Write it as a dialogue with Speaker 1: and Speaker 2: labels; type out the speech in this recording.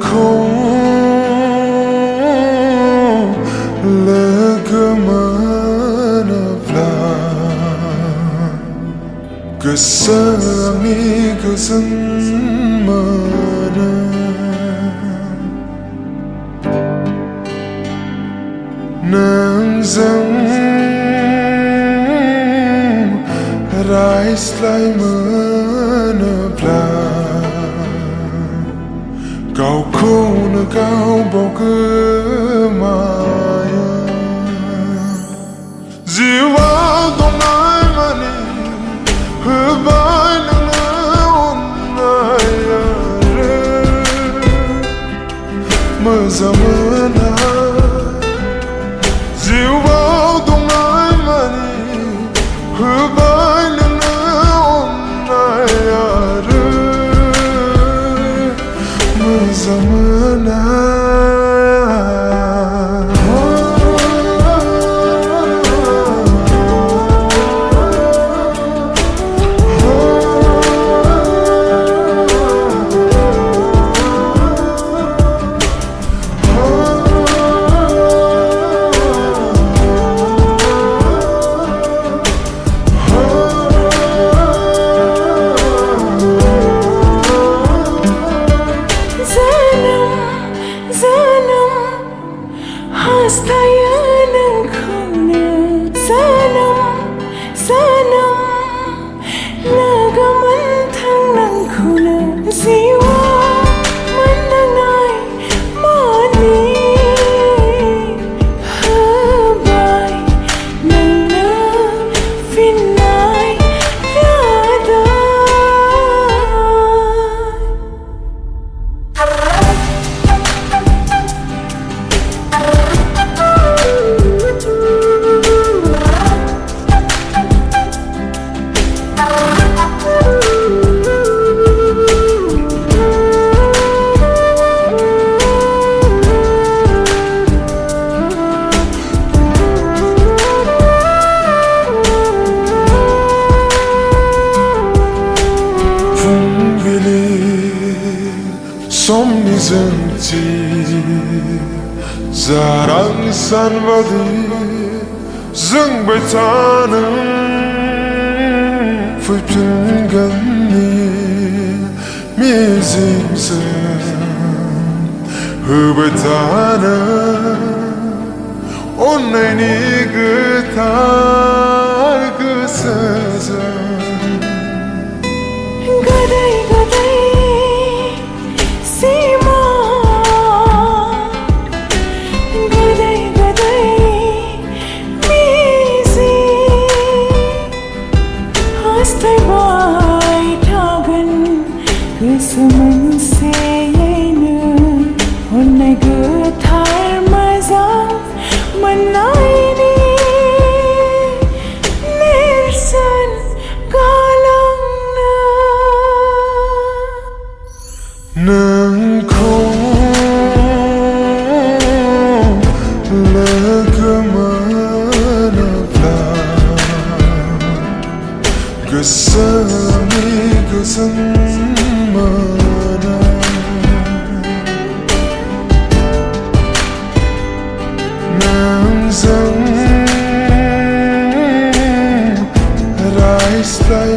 Speaker 1: kong legemanapla kesangi kesenmana nang zang rais lai manapla kau khôn kau bao kemaya jiwa kong ai mani hebai nang onaya mezamana jiwa kong ai mani hebai nang onaya zamana somni zanti zarang sanvadi zung betanam fıtın ganni mizim zan hu betanam onneni gıtar gısazan
Speaker 2: Kesemen seyene onne götar mazan manayni nersen galangna
Speaker 1: nang kong legemanapla kesangi kesenmana nang zang rais lai